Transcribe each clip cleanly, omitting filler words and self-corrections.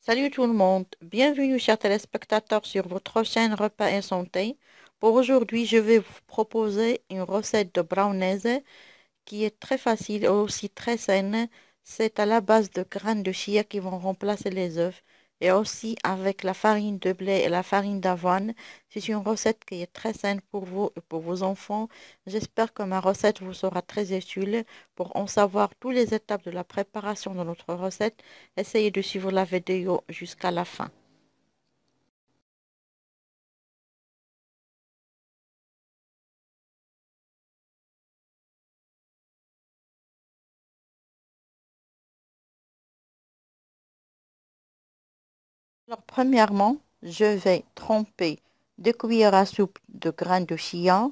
Salut tout le monde, bienvenue chers téléspectateurs sur votre chaîne Repas et Santé. Pour aujourd'hui, je vais vous proposer une recette de brownies qui est très facile et aussi très saine. C'est à la base de graines de chia qui vont remplacer les œufs et aussi avec la farine de blé et la farine d'avoine. C'est une recette qui est très saine pour vous et pour vos enfants. J'espère que ma recette vous sera très utile. Pour en savoir toutes les étapes de la préparation de notre recette, essayez de suivre la vidéo jusqu'à la fin. Alors, premièrement, je vais tremper 2 cuillères à soupe de graines de chia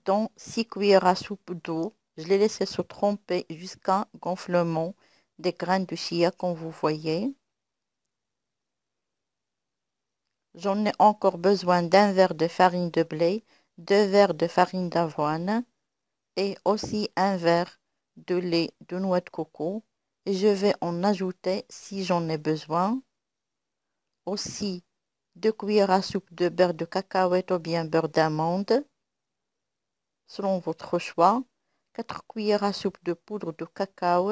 dans 6 cuillères à soupe d'eau. Je les laisse se tremper jusqu'à gonflement des graines de chia comme vous voyez. J'en ai encore besoin d'un verre de farine de blé, 2 verres de farine d'avoine et aussi un verre de lait de noix de coco. Et je vais en ajouter si j'en ai besoin. Aussi 2 cuillères à soupe de beurre de cacahuète ou bien beurre d'amande, selon votre choix. 4 cuillères à soupe de poudre de cacao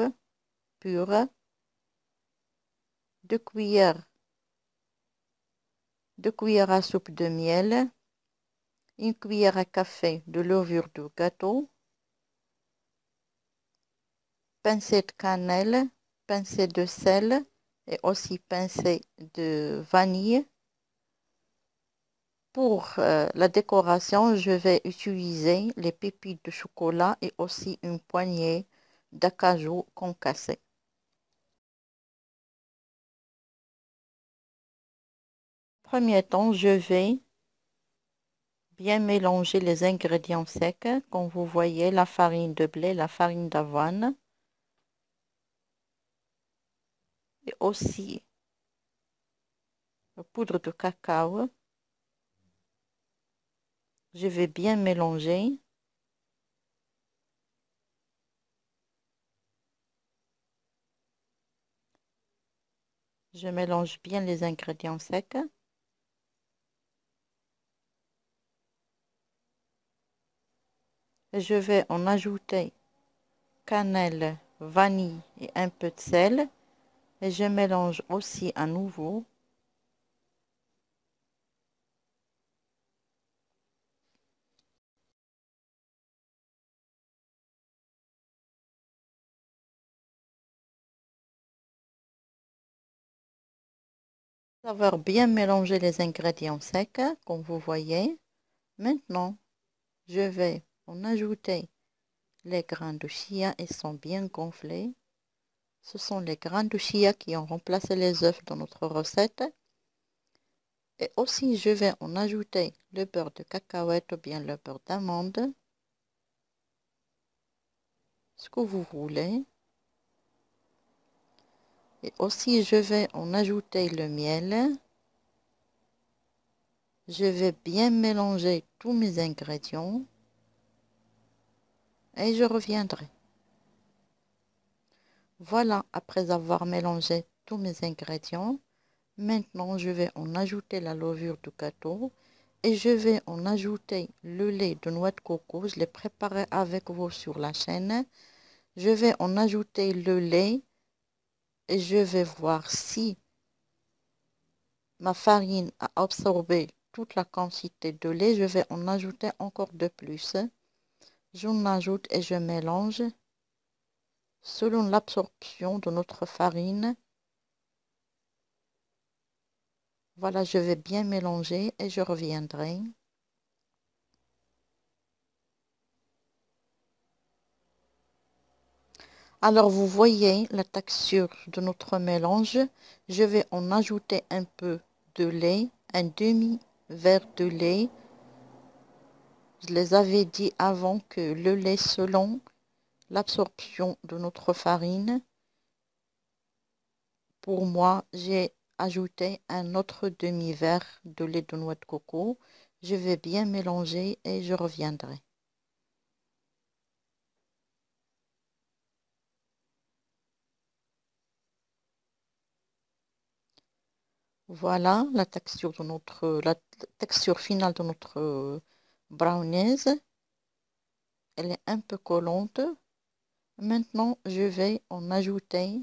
pure. 2 cuillères, 2 cuillères à soupe de miel. 1 cuillère à café de levure de gâteau. Pincée de cannelle, pincée de sel et aussi pincée de vanille. Pour la décoration, je vais utiliser les pépites de chocolat et aussi une poignée d'acajou concassé. Premier temps, je vais bien mélanger les ingrédients secs. Comme vous voyez, la farine de blé, la farine d'avoine et aussi la poudre de cacao. Je vais bien mélanger. Je mélange bien les ingrédients secs. Et je vais en ajouter cannelle, vanille et un peu de sel. Et je mélange aussi à nouveau. Après avoir bien mélangé les ingrédients secs, comme vous voyez, maintenant, je vais en ajouter les grains de chia. Ils sont bien gonflés. Ce sont les grains de chia qui ont remplacé les œufs dans notre recette. Et aussi, je vais en ajouter le beurre de cacahuète ou bien le beurre d'amande, ce que vous voulez. Et aussi, je vais en ajouter le miel. Je vais bien mélanger tous mes ingrédients et je reviendrai. Voilà, après avoir mélangé tous mes ingrédients, maintenant je vais en ajouter la levure du gâteau et je vais en ajouter le lait de noix de coco. Je l'ai préparé avec vous sur la chaîne. Je vais en ajouter le lait et je vais voir si ma farine a absorbé toute la quantité de lait. Je vais en ajouter encore de plus. J'en ajoute et je mélange selon l'absorption de notre farine. Voilà, je vais bien mélanger et je reviendrai. Alors, vous voyez la texture de notre mélange. Je vais en ajouter un peu de lait, un demi-verre de lait. Je les avais dit avant que le lait, selon l'absorption de notre farine, pour moi, j'ai ajouté un autre demi-verre de lait de noix de coco. Je vais bien mélanger et je reviendrai. Voilà la texture finale de notre brownies. Elle est un peu collante. Maintenant, je vais en ajouter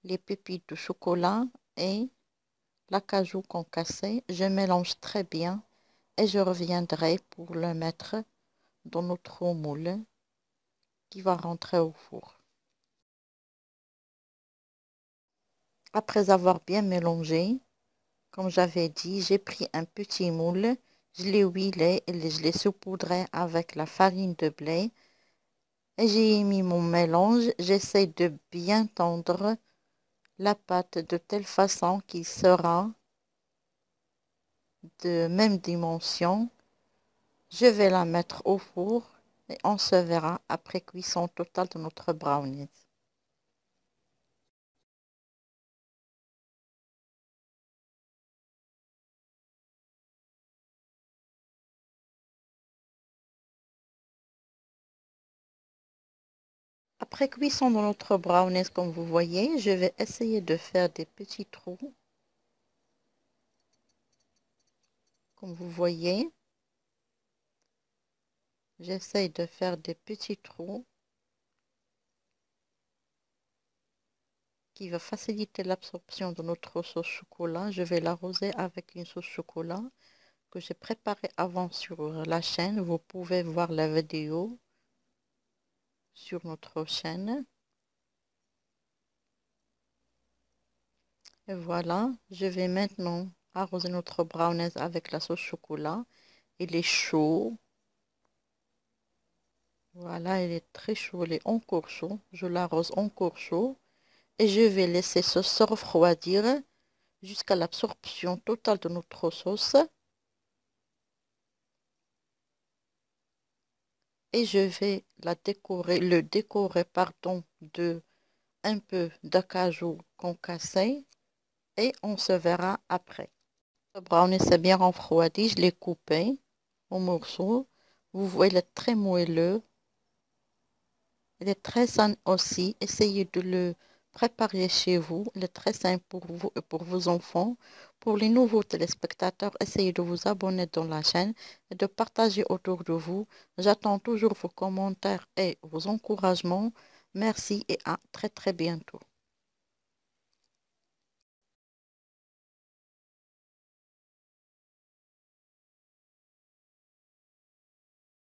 les pépites de chocolat et l'acajou concassé. Je mélange très bien et je reviendrai pour le mettre dans notre moule qui va rentrer au four. Après avoir bien mélangé, comme j'avais dit, j'ai pris un petit moule, je l'ai huilé et je l'ai saupoudré avec la farine de blé et j'ai mis mon mélange. J'essaie de bien tendre la pâte de telle façon qu'il sera de même dimension. Je vais la mettre au four et on se verra après cuisson totale de notre brownie. Après cuisson de notre brownies, comme vous voyez, je vais essayer de faire des petits trous. Comme vous voyez, j'essaye de faire des petits trous qui va faciliter l'absorption de notre sauce chocolat. Je vais l'arroser avec une sauce chocolat que j'ai préparée avant sur la chaîne. Vous pouvez voir la vidéo sur notre chaîne. Et voilà, je vais maintenant arroser notre brownies avec la sauce chocolat. Il est chaud. Voilà, il est très chaud, il est encore chaud. Je l'arrose encore chaud. Et je vais laisser ce se refroidir jusqu'à l'absorption totale de notre sauce. Et je vais le décorer pardon, de un peu d'acajou concassé et on se verra après. Le brownie s'est bien refroidi, je l'ai coupé en morceaux. Vous voyez, il est très moelleux. Il est très sain aussi. Essayez de le préparer chez vous. Il est très simple pour vous et pour vos enfants. Pour les nouveaux téléspectateurs, essayez de vous abonner dans la chaîne et de partager autour de vous. J'attends toujours vos commentaires et vos encouragements. Merci et à très bientôt.